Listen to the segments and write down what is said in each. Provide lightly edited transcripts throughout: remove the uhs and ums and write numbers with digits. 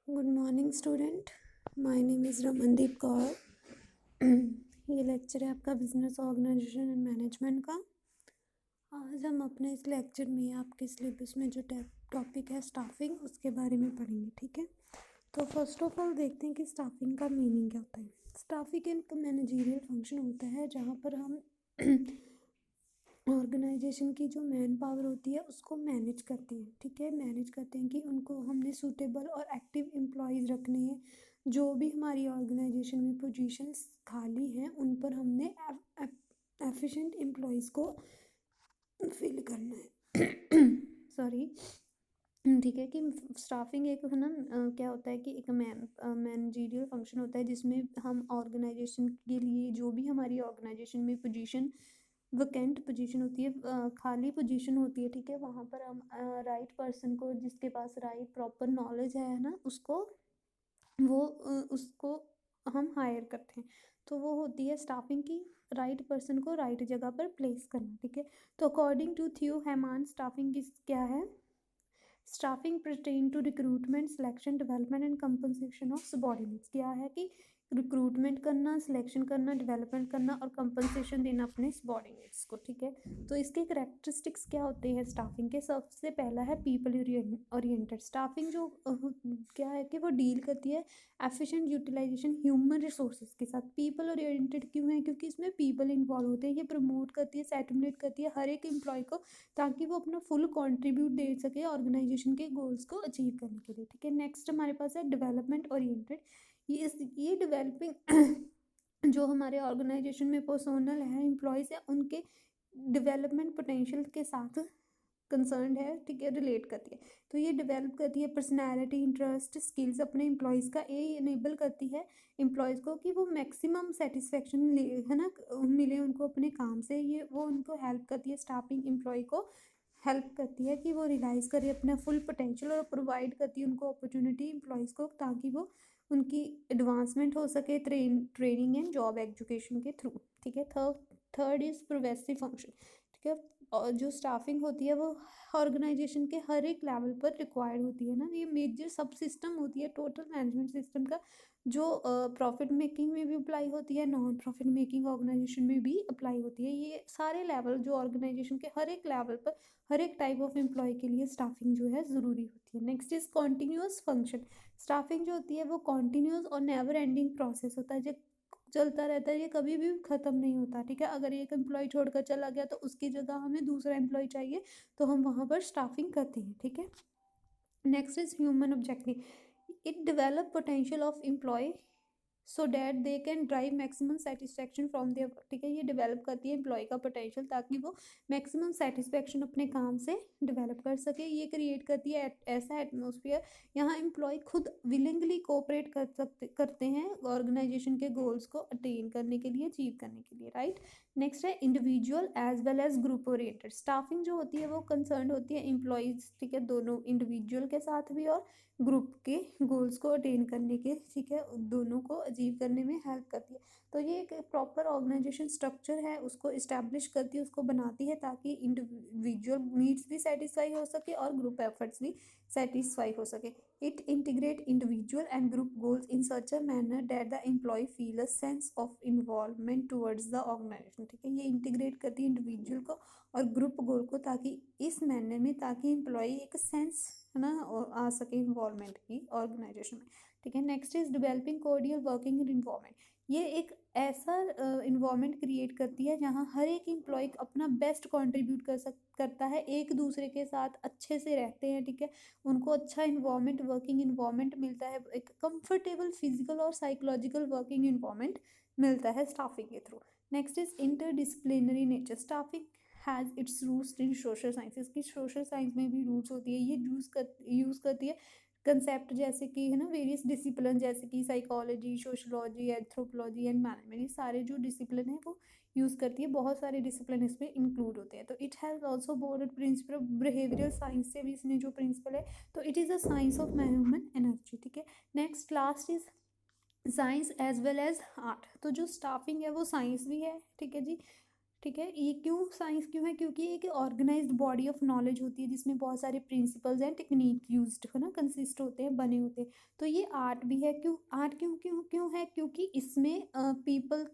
Good morning student, my name is Ramandeep Kaur. ये lecture है आपका बिजनेस ऑर्गेनाइजेशन एंड मैनेजमेंट का। आज हम अपने इस लेक्चर में आपके सिलेबस में जो टॉपिक है स्टाफिंग, उसके बारे में पढ़ेंगे। ठीक है, तो फर्स्ट ऑफ ऑल देखते हैं कि स्टाफिंग का मीनिंग क्या होता है। स्टाफिंग एक मैनेजरियल फंक्शन होता है जहाँ पर हम ऑर्गेनाइजेशन की जो मैन पावर होती है उसको मैनेज करते हैं। ठीक है, मैनेज करते हैं कि उनको हमने सूटेबल और एक्टिव एम्प्लॉयज़ रखने हैं। जो भी हमारी ऑर्गेनाइजेशन में पोजीशंस खाली हैं उन पर हमने एफिशिएंट एम्प्लॉयज़ को फिल करना है। सॉरी। ठीक है कि स्टाफिंग एक है ना, क्या होता है कि एक मैनेजरियल फंक्शन होता है जिसमें हम ऑर्गेनाइजेशन के लिए जो भी हमारी ऑर्गेनाइजेशन में पोजीशन वैकेंट पोजीशन होती है, खाली पोजीशन होती है। ठीक है, वहाँ पर हम राइट पर्सन को, जिसके पास राइट प्रॉपर नॉलेज है ना, उसको हम हायर करते हैं। तो वो होती है स्टाफिंग की, राइट पर्सन को राइट जगह पर प्लेस करना। ठीक है, तो अकॉर्डिंग टू थियो हैमान स्टाफिंग क्या है? Staffing pertain to recruitment, selection, development and compensation of subordinates. क्या है कि रिक्रूटमेंट करना, सिलेक्शन करना, डेवलपमेंट करना और कंपनसेशन देना अपने सबॉर्डिनेट्स को। ठीक है, तो इसके करेक्टरिस्टिक्स क्या होते हैं स्टाफिंग के? सबसे पहला है पीपल ओरिएंटेड स्टाफिंग। जो क्या है कि वो डील करती है एफिशिएंट यूटिलाइजेशन ह्यूमन रिसोर्सेज के साथ। पीपल ओरिएंटेड क्यों है? क्योंकि इसमें पीपल इन्वॉल्व होते हैं। ये प्रमोट करती है, सेटिमुलेट करती है हर एक एम्प्लॉय को, ताकि वो अपना फुल कंट्रीब्यूट दे सके ऑर्गेनाइजेशन के गोल्स को अचीव करने के लिए। ठीक है, नेक्स्ट हमारे पास है डेवलपमेंट ओरिएंटेड। ये डेवलपिंग जो हमारे ऑर्गेनाइजेशन में पर्सोनल है, एम्प्लॉयज़ है, उनके डेवलपमेंट पोटेंशियल के साथ कंसर्न है। ठीक है, रिलेट करती है। तो ये डेवलप करती है पर्सनैलिटी, इंटरेस्ट, स्किल्स अपने एम्प्लॉयज़ का। ये इनेबल करती है एम्प्लॉयज़ को कि वो मैक्सिमम सेटिस्फेक्शन है ना मिले उनको अपने काम से। ये वो उनको हेल्प करती है, स्टाफिंग एम्प्लॉय को हेल्प करती है कि वो रियलाइज़ करे अपना फुल पोटेंशियल, और प्रोवाइड करती है उनको अपॉर्चुनिटी एम्प्लॉयज़ को, ताकि वो उनकी एडवांसमेंट हो सके ट्रेनिंग एंड जॉब एजुकेशन के थ्रू। ठीक है, थर्ड इज़ प्रोग्रेसिव फंक्शन। ठीक है, और जो स्टाफिंग होती है वो ऑर्गेनाइजेशन के हर एक लेवल पर रिक्वायर्ड होती है ना। ये मेजर सब सिस्टम होती है टोटल मैनेजमेंट सिस्टम का, जो प्रॉफिट मेकिंग में भी अप्लाई होती है, नॉन प्रॉफिट मेकिंग ऑर्गेनाइजेशन में भी अप्लाई होती है। ये सारे लेवल जो ऑर्गेनाइजेशन के हर एक लेवल पर हर एक टाइप ऑफ एम्प्लॉय के लिए स्टाफिंग जो है ज़रूरी होती है। Next is continuous function. Staffing जो होती है वो कॉन्टीन्यूअस और नेवर एंडिंग प्रोसेस होता है, जो चलता रहता है, ये कभी भी ख़त्म नहीं होता। ठीक है, अगर एक एम्प्लॉय छोड़कर चला गया तो उसकी जगह हमें दूसरा एम्प्लॉय चाहिए, तो हम वहाँ पर स्टाफिंग करते हैं। ठीक है, next is human objective. It develop potential of employ so that they can drive maximum satisfaction from their work. ठीक है, ये डेवलप करती है एम्प्लॉय का पोटेंशियल, ताकि वो मैक्सिमम सेटिस्फेक्शन अपने काम से डेवलप कर सके। ये क्रिएट करती है ऐसा एटमोसफियर यहाँ एम्प्लॉय खुद विलिंगली कोऑपरेट करते हैं ऑर्गेनाइजेशन के गोल्स को अटेन करने के लिए, अचीव करने के लिए। राइट, नेक्स्ट है individual as well as group oriented. Staffing जो होती है वो कंसर्न होती है एम्प्लॉयज़, ठीक है, दोनों इंडिविजुअल के साथ भी और ग्रुप के गोल्स को अटेन करने के, ठीक है, दोनों को अचीव करने में हेल्प करती है। तो ये एक प्रॉपर ऑर्गेनाइजेशन स्ट्रक्चर है, उसको इस्टेब्लिश करती है, उसको बनाती है, ताकि इंडिविजुअल नीड्स भी सेटिस्फाई हो सके और ग्रुप एफर्ट्स भी सेटिस्फाई हो सके। It integrate individual and group goals in such a manner that the employ feel a sense of involvement towards the organisation. ठीक है, ये इंटीग्रेट करती है इंडिविजुअल को और ग्रुप गोल को, ताकि इस मैनर में, ताकि एम्प्लॉय एक सेंस है ना आ सके इन्वॉल्वमेंट की ऑर्गेनाइजेशन में। ठीक है, next is developing cordial working involvement. ये एक ऐसा इन्वॉल्वमेंट क्रिएट करती है जहाँ हर एक एम्प्लॉय अपना बेस्ट कंट्रीब्यूट करता है, एक दूसरे के साथ अच्छे से रहते हैं। ठीक है, उनको अच्छा इन्वॉल्वमेंट, वर्किंग इन्वॉल्वमेंट मिलता है, एक कंफर्टेबल फिजिकल और साइकोलॉजिकल वर्किंग इन्वॉल्वमेंट मिलता है स्टाफिंग के through. Next is interdisciplinary nature. Staffing has its roots in social sciences की, सोशल साइंस में भी रूट्स होती है। ये यूज़ करती है कंसेप्ट जैसे कि है ना वेरियस डिसिप्लिन, जैसे कि psychology, sociology, anthropology and management. ये सारे जो डिसिप्लिन है वो यूज़ करती है, बहुत सारे डिसिप्लिन इसमें इंक्लूड होते हैं। तो it has also borrowed principle of behavioural science से भी इसने जो प्रिंसिपल है, तो it is a science of human energy. ठीक है, next last is science as well as art. तो जो स्टाफिंग है वो साइंस भी है, ठीक है जी, ठीक है। ये क्यों साइंस क्यों है, क्योंकि ये एक ऑर्गेनाइज्ड बॉडी ऑफ नॉलेज होती है जिसमें बहुत सारे प्रिंसिपल्स एंड टेक्निक यूज्ड है ना, कंसिस्ट होते हैं, बने होते हैं। तो ये आर्ट भी है। क्यों आर्ट क्यों क्यों क्यों है, क्योंकि इसमें पीपल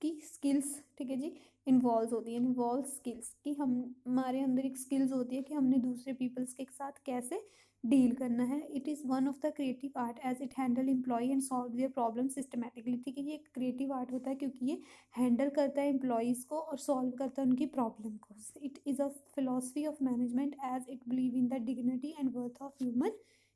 की स्किल्स, ठीक है जी, इन्वॉल्व होती है। इन्वॉल्व स्किल्स कि हम हमारे अंदर एक स्किल्स होती है कि हमने दूसरे पीपल्स के साथ कैसे डील करना है। It is one of the creative art as it handle employ and solve their problem systematically. ठीक है, ये एक क्रिएटिव आर्ट होता है क्योंकि ये हैंडल करता है एम्प्लॉयज़ को और सॉल्व करता है उनकी प्रॉब्लम को। It is a philosophy of management as it believe in the dignity and worth of human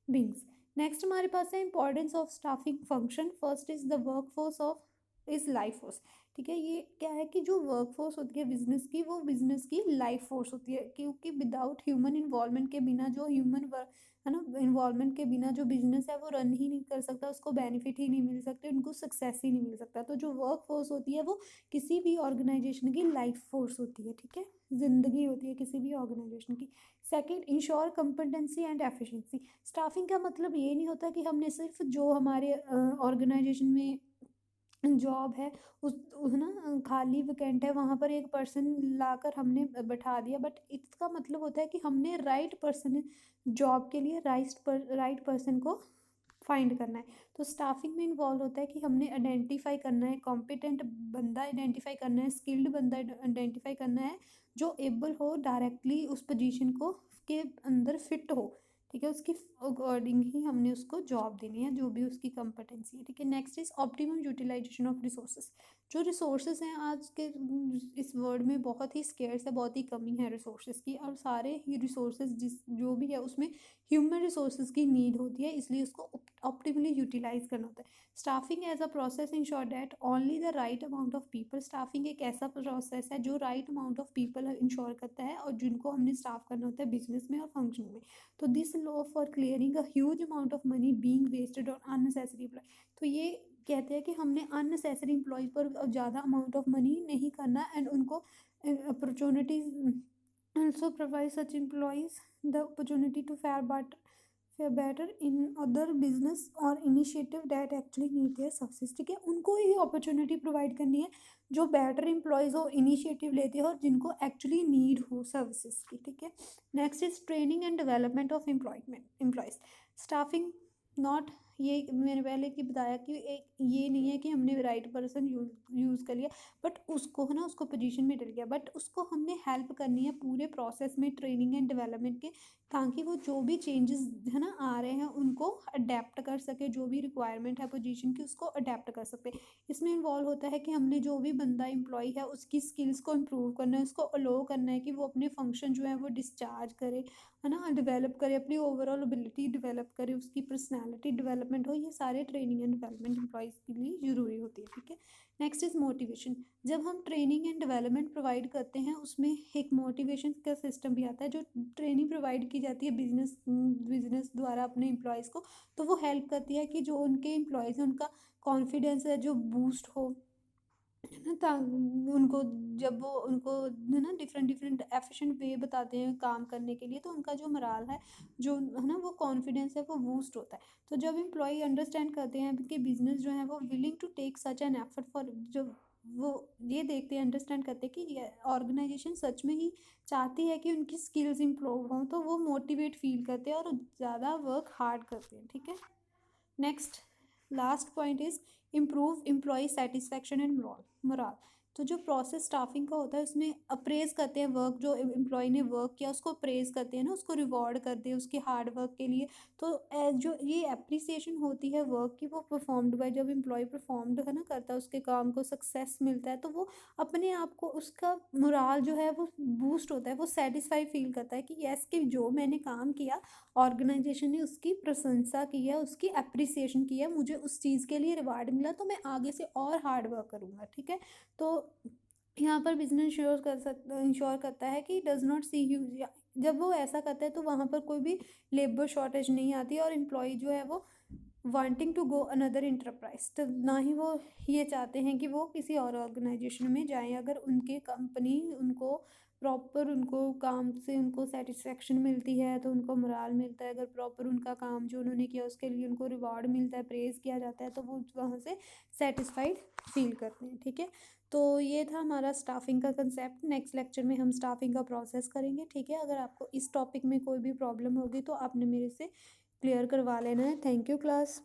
beings. Next हमारे पास है importance of staffing function. First is the work force of is life force. ठीक है, ये क्या है कि जो वर्क फोर्स होती है बिजनेस की, वो बिजनेस की लाइफ फोर्स होती है, क्योंकि विदाउट ह्यूमन इन्वॉल्वमेंट के बिना, जो ह्यूमन वर्क है ना, इन्वॉल्वमेंट के बिना जो बिजनेस है वो रन ही नहीं कर सकता, उसको बेनिफिट ही नहीं मिल सकते, उनको सक्सेस ही नहीं मिल सकता। तो जो वर्क फोर्स होती है वो किसी भी ऑर्गेनाइजेशन की लाइफ फोर्स होती है। ठीक है, जिंदगी होती है किसी भी ऑर्गेनाइजेशन की। Second, ensure competency and efficiency. Staffing का मतलब ये नहीं होता कि हमने सिर्फ जो हमारे ऑर्गेनाइजेशन में जॉब है उस ना खाली वैकेंट है वहाँ पर एक पर्सन लाकर हमने बैठा दिया, बट इसका मतलब होता है कि हमने राइट पर्सन जॉब के लिए राइट पर्सन को फाइंड करना है। तो स्टाफिंग में इन्वॉल्व होता है कि हमने आइडेंटिफाई करना है, कॉम्पिटेंट बंदा आइडेंटिफाई करना है, स्किल्ड बंदा आइडेंटिफाई करना है, जो एबल हो डायरेक्टली उस पोजीशन को के अंदर फिट हो। ठीक है, उसकी अकॉर्डिंग ही हमने उसको जॉब देनी है, जो भी उसकी कंपटेंसी है। ठीक है, next is optimum utilization of resources. जो रिसोर्सेज हैं आज के इस वर्ल्ड में बहुत ही स्केर्स है, बहुत ही कमी है रिसोर्सेज की, और सारे ही रिसोर्सेज जो भी है उसमें ह्यूमन रिसोर्सेज की नीड होती है, इसलिए उसको ऑप्टिमली यूटिलाइज करना होता है। Staffing as a process ensure that only the right amount of people. Staffing एक ऐसा प्रोसेस है जो right amount of people ensure करता है और जिनको हमने स्टाफ करना होता है बिजनेस में और फंक्शन में। तो this law for clearing a huge amount of money being wasted on unnecessary employ. तो ये कहते हैं कि हमने अननेसेसरी एम्प्लॉय पर ज़्यादा अमाउंट ऑफ मनी नहीं करना, एंड उनको opportunities also provide such employees the opportunity to fare better in other business or initiative that actually need their success। ठीक है, उनको ये अपॉर्चुनिटी प्रोवाइड करनी है जो बेटर एम्प्लॉयज़ हो, इनिशिएटिव लेते हो और जिनको एक्चुअली नीड हो सर्विसेज की। ठीक है, next is training and development of employees. Staffing not, ये मैंने पहले की बताया कि एक ये नहीं है कि हमने राइट पर्सन यूज़ कर लिया बट उसको है ना, उसको पोजीशन में डल गया, बट उसको हमने हेल्प करनी है पूरे प्रोसेस में ट्रेनिंग एंड डेवलपमेंट के, ताकि वो जो भी चेंजेस है ना आ रहे हैं उनको अडेप्ट कर सके, जो भी रिक्वायरमेंट है पोजीशन की उसको अडेप्ट कर सकते। इसमें इन्वॉल्व होता है कि हमने जो भी बंदा एम्प्लॉय है उसकी स्किल्स को इम्प्रूव करना है, उसको अलो करना है कि वो अपने फंक्शन जो है वो डिस्चार्ज करे, है ना, डेवलप करे, अपनी ओवरऑल एबिलिटी डेवलप करे, उसकी पर्सनैलिटी डेवलपमेंट हो। ये सारे ट्रेनिंग एंड डेवलपमेंट एम्प्लॉयज़ के लिए ज़रूरी होती है। ठीक है, नेक्स्ट इज़ मोटिवेशन। जब हम ट्रेनिंग एंड डेवलपमेंट प्रोवाइड करते हैं उसमें एक मोटिवेशन का सिस्टम भी आता है। जो ट्रेनिंग प्रोवाइड की जाती है बिजनेस द्वारा अपने एम्प्लॉयज़ को, तो वो हेल्प करती है कि जो उनके एम्प्लॉयज़ हैं उनका कॉन्फिडेंस है जो बूस्ट हो, है ना, उनको जब वो उनको है ना डिफरेंट डिफरेंट एफिशिएंट वे बताते हैं काम करने के लिए, तो उनका जो मोराल है, जो है ना, वो कॉन्फिडेंस है वो बूस्ट होता है। तो जब एम्प्लॉय अंडरस्टैंड करते हैं कि बिजनेस जो है वो willing to take such an effort for, जब वो ये देखते हैं, अंडरस्टैंड करते हैं कि ये ऑर्गेनाइजेशन सच में ही चाहती है कि उनकी स्किल्स इम्प्रूव हों, तो वो मोटिवेट फील करते हैं और ज़्यादा वर्क हार्ड करते हैं। ठीक है, next last point is improve employ satisfaction and morale. तो जो प्रोसेस स्टाफिंग का होता है उसमें अप्रेज करते हैं वर्क, जो एम्प्लॉय ने वर्क किया उसको अप्रेज करते हैं ना, उसको रिवॉर्ड करते हैं उसके हार्ड वर्क के लिए। तो जो ये अप्रिसिएशन होती है वर्क की वो परफॉर्म्ड बाय, जब एम्प्लॉय परफॉर्म्ड है ना करता है उसके काम को सक्सेस मिलता है, तो वो अपने आप को उसका मोराल जो है वो बूस्ट होता है, वो सेटिस्फाई फील करता है कि यस कि जो मैंने काम किया ऑर्गेनाइजेशन ने उसकी प्रशंसा की है, उसकी अप्रिसिएशन की है, मुझे उस चीज़ के लिए रिवार्ड मिला, तो मैं आगे से और हार्ड वर्क करूँगा। ठीक है, तो यहाँ पर बिजनेस इंश्योर करता है कि डज नॉट सी ह्यूज। जब वो ऐसा करता है तो वहाँ पर कोई भी लेबर शॉर्टेज नहीं आती और एम्प्लॉय जो है वो wanting to go another enterprise, तो ना ही वो ये चाहते हैं कि वो किसी और ऑर्गेनाइजेशन में जाएं अगर उनके कंपनी उनको प्रॉपर उनको काम से उनको सेटिस्फेक्शन मिलती है तो उनको मोराल मिलता है, अगर प्रॉपर उनका काम जो उन्होंने किया उसके लिए उनको रिवॉर्ड मिलता है, प्रेज़ किया जाता है, तो वो वहाँ से सेटिस्फाइड फील करते हैं। ठीक है, तो ये था हमारा स्टाफिंग का कंसेप्ट। नेक्स्ट लेक्चर में हम स्टाफिंग का प्रोसेस करेंगे। ठीक है, अगर आपको इस टॉपिक में कोई भी प्रॉब्लम होगी तो आपने मेरे से क्लियर करवा लेना है। Thank you class.